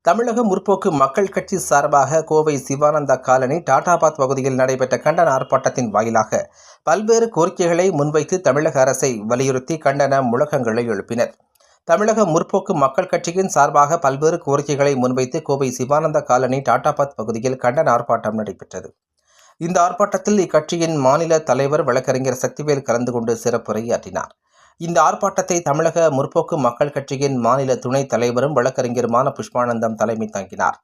தமிழக முற்போக்கு மக்கள் கட்சி சார்பாக கோவை சிவானந்தா காலனி டாடாபாத் பகுதியில் நடைபெற்ற கண்டன ஆர்ப்பாட்டத்தின் வாயிலாக பல்வேறு கோரிக்கைகளை முன்வைத்து தமிழக அரசை வலியுறுத்தி கண்டன முழக்கங்களை எழுப்பினர். தமிழக முற்போக்கு மக்கள் கட்சியின் சார்பாக பல்வேறு கோரிக்கைகளை முன்வைத்து கோவை சிவானந்தா காலனி டாடாபாத் பகுதியில் கண்டன ஆர்ப்பாட்டம் நடைபெற்றது. இந்த ஆர்ப்பாட்டத்தில் இக்கட்சியின் மாநில தலைவர் வழக்கறிஞர் சக்திவேல் கலந்து கொண்டு சிறப்புரையாற்றினார். இந்த ஆர்ப்பாட்டத்தை தமிழக முற்போக்கு மக்கள் கட்சியின் மாநில துணைத் தலைவரும் வழக்கறிஞருமான புஷ்பானந்தம் தலைமை தாங்கினார்.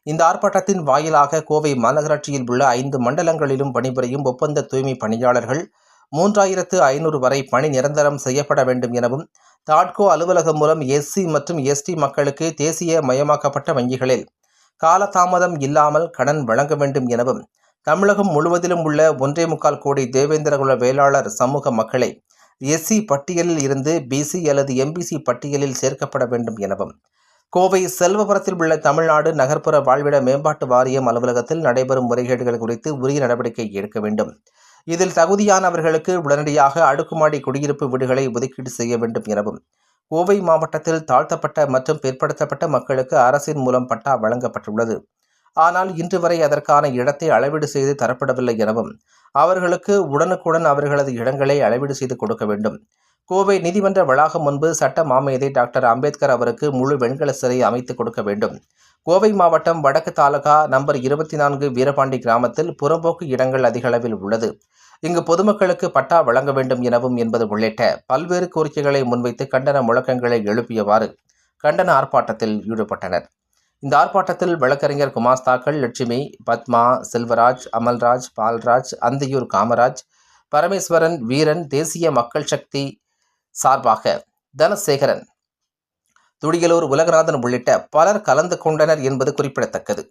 இந்த ஆர்ப்பாட்டத்தின் வாயிலாக கோவை மாநகராட்சியில் உள்ள 5 மண்டலங்களிலும் பணிபுரியும் ஒப்பந்த தூய்மை பணியாளர்கள் 3500 வரை பணி நிரந்தரம் செய்யப்பட வேண்டும் எனவும், தாட்கோ அலுவலகம் மூலம் SC மற்றும் ST மக்களுக்கு தேசிய மயமாக்கப்பட்ட வங்கிகளில் காலதாமதம் இல்லாமல் கடன் வழங்க வேண்டும் எனவும், தமிழகம் முழுவதிலும் உள்ள 1.25 கோடி தேவேந்திரகுல வேளாளர் சமூக மக்களை SC பட்டியலில் இருந்து BC அல்லது MBC பட்டியலில் சேர்க்கப்பட வேண்டும் எனவும், கோவை செல்வபுரத்தில் உள்ள தமிழ்நாடு நகர்ப்புற வாழ்விட மேம்பாட்டு வாரியம் அலுவலகத்தில் நடைபெறும் முறைகேடுகள் குறித்து உரிய நடவடிக்கை எடுக்க வேண்டும். இதில் தகுதியானவர்களுக்கு உடனடியாக அடுக்குமாடி குடியிருப்பு வீடுகளை ஒதுக்கீடு செய்ய வேண்டும் எனவும், கோவை மாவட்டத்தில் தாழ்த்தப்பட்ட மற்றும் பிற்படுத்தப்பட்ட மக்களுக்கு அரசின் மூலம் பட்டா வழங்கப்பட்டுள்ளது. ஆனால் இன்று வரை அதற்கான இடத்தை அளவீடு செய்து தரப்படவில்லை எனவும், அவர்களுக்கு உடனுக்குடன் அவர்களது இடங்களை அளவீடு செய்து கொடுக்க வேண்டும். கோவை நீதிமன்ற வளாகம் முன்பு சட்ட மாமேதை டாக்டர் அம்பேத்கர் அவருக்கு முழு வெண்கல சிலை அமைத்து கொடுக்க வேண்டும். கோவை மாவட்டம் வடக்கு தாலுகா நம்பர் 24 வீரபாண்டி கிராமத்தில் புறம்போக்கு இடங்கள் அதிக அளவில் உள்ளது. இங்கு பொதுமக்களுக்கு பட்டா வழங்க வேண்டும் எனவும் என்பது உள்ளிட்ட பல்வேறு கோரிக்கைகளை முன்வைத்து கண்டன முழக்கங்களை எழுப்பியவாறு கண்டன ஆர்ப்பாட்டத்தில் ஈடுபட்டனர். இந்த ஆர்ப்பாட்டத்தில் வழக்கறிஞர் குமாஸ்தாக்கள் லட்சுமி, பத்மா, செல்வராஜ், அமல்ராஜ், பால்ராஜ், அந்தியூர் காமராஜ், பரமேஸ்வரன், வீரன், தேசிய மக்கள் சக்தி சார்பாக தனசேகரன், துடியலூர் உலகநாதன் உள்ளிட்ட பலர் கலந்து கொண்டனர் என்பது குறிப்பிடத்தக்கது.